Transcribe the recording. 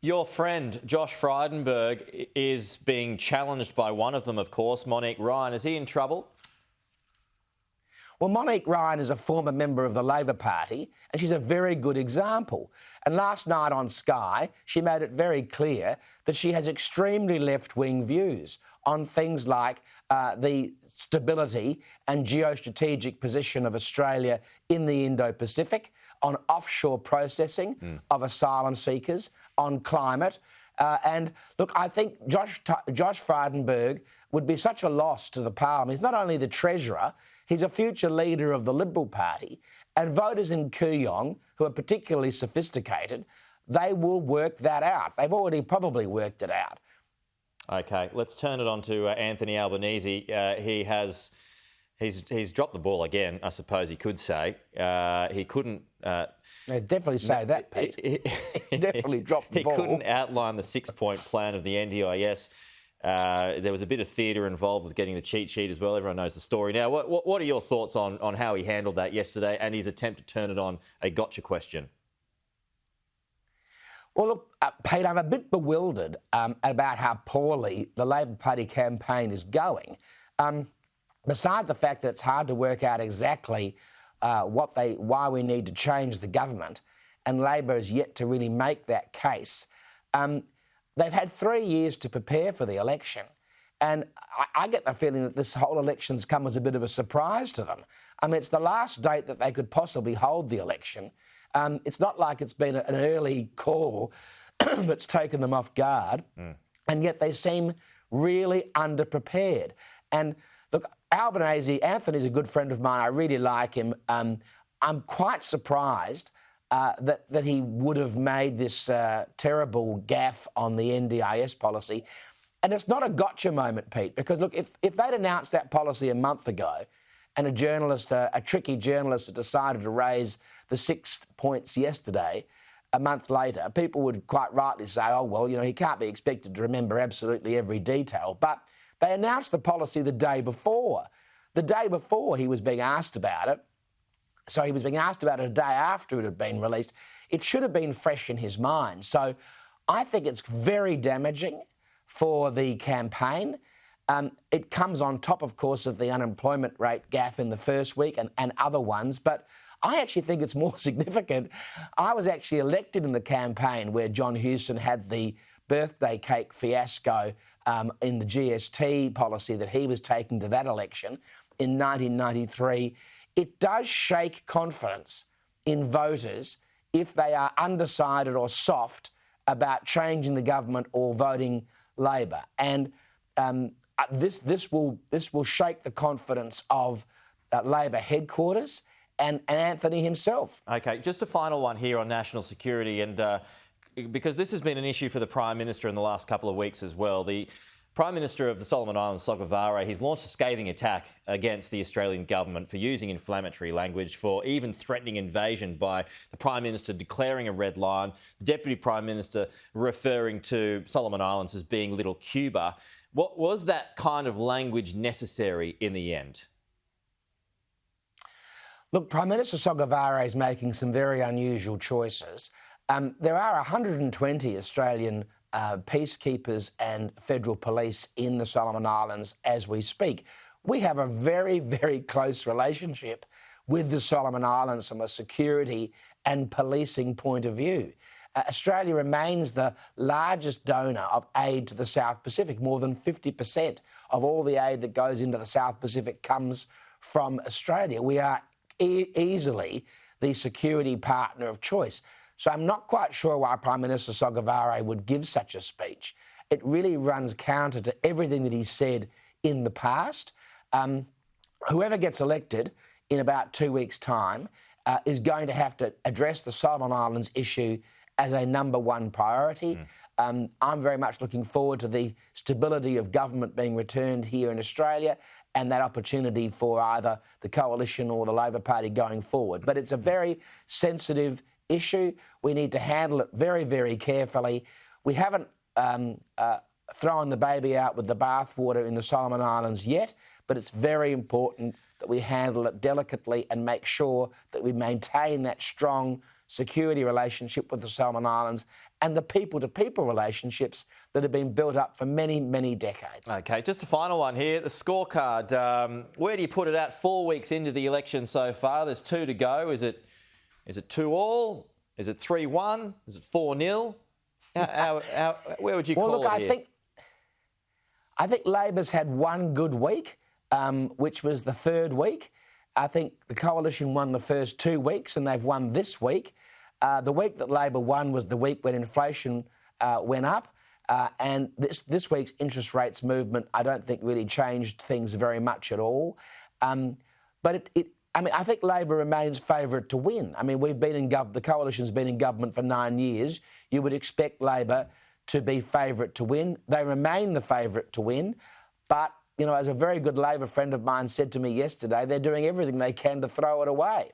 Your friend, Josh Frydenberg, is being challenged by one of them, of course, Monique Ryan. Is he in trouble? Well, Monique Ryan is a former member of the Labor Party, and she's a very good example. And last night on Sky, she made it very clear that she has extremely left-wing views on things like the stability and geostrategic position of Australia in the Indo-Pacific, on offshore processing of asylum seekers, on climate. And look, I think Josh Frydenberg would be such a loss to the Parliament. He's not only the Treasurer, he's a future leader of the Liberal Party, and voters in Kooyong, who are particularly sophisticated, they will work that out. They've already probably worked it out. OK, let's turn it on to Anthony Albanese. He's dropped the ball again, I suppose he could say. He couldn't... definitely say that, Pete. He definitely dropped the ball. He couldn't outline the six-point plan of the NDIS. There was a bit of theatre involved with getting the cheat sheet as well. Everyone knows the story now. What are your thoughts on how he handled that yesterday and his attempt to turn it on a gotcha question? Well, look, Pete, I'm a bit bewildered about how poorly the Labor Party campaign is going. Besides the fact that it's hard to work out exactly why we need to change the government, and Labor is yet to really make that case. They've had 3 years to prepare for the election, and I get the feeling that this whole election's come as a bit of a surprise to them. I mean, it's the last date that they could possibly hold the election. It's not like it's been an early call that's taken them off guard, and yet they seem really underprepared. And look, Anthony's a good friend of mine. I really like him. I'm quite surprised that he would have made this terrible gaffe on the NDIS policy. And it's not a gotcha moment, Pete, because, look, if they'd announced that policy a month ago and a tricky journalist had decided to raise the 6 points yesterday, a month later, people would quite rightly say, oh, well, he can't be expected to remember absolutely every detail. But they announced the policy the day before. The day before he was being asked about it. So he was being asked about it a day after it had been released. It should have been fresh in his mind. So I think it's very damaging for the campaign. It comes on top, of course, of the unemployment rate gaffe in the first week and other ones. But I actually think it's more significant. I was actually elected in the campaign where John Hewson had the birthday cake fiasco in the GST policy that he was taking to that election in 1993. It does shake confidence in voters if they are undecided or soft about changing the government or voting Labor. And this will shake the confidence of Labor headquarters and Anthony himself. OK, just a final one here on national security, and because this has been an issue for the Prime Minister in the last couple of weeks as well. The Prime Minister of the Solomon Islands, Sogavare, he's launched a scathing attack against the Australian government for using inflammatory language, for even threatening invasion by the Prime Minister declaring a red line, the Deputy Prime Minister referring to Solomon Islands as being Little Cuba. What was that kind of language necessary in the end? Look, Prime Minister Sogavare is making some very unusual choices. There are 120 Australian peacekeepers and federal police in the Solomon Islands as we speak. We have a very, very close relationship with the Solomon Islands from a security and policing point of view. Australia remains the largest donor of aid to the South Pacific. More than 50% of all the aid that goes into the South Pacific comes from Australia. We are easily the security partner of choice. So I'm not quite sure why Prime Minister Sogavare would give such a speech. It really runs counter to everything that he's said in the past. Whoever gets elected in about 2 weeks' time is going to have to address the Solomon Islands issue as a number one priority. I'm very much looking forward to the stability of government being returned here in Australia and that opportunity for either the Coalition or the Labor Party going forward. But it's a very sensitive issue. We need to handle it very, very carefully. We haven't thrown the baby out with the bathwater in the Solomon Islands yet, but it's very important that we handle it delicately and make sure that we maintain that strong security relationship with the Solomon Islands and the people-to-people relationships that have been built up for many, many decades. Okay, just a final one here. The scorecard. Where do you put it at 4 weeks into the election so far? There's 2 to go. Is it 2-2? Is it 3-1? Is it 4-0? Where would you call it here? I think Labor's had one good week, which was the third week. I think the Coalition won the first 2 weeks and they've won this week. The week that Labor won was the week when inflation went up. And this week's interest rates movement, I don't think really changed things very much at all. But I think Labor remains favourite to win. I mean, the Coalition's been in government for 9 years. You would expect Labor to be favourite to win. They remain the favourite to win. But, as a very good Labor friend of mine said to me yesterday, they're doing everything they can to throw it away.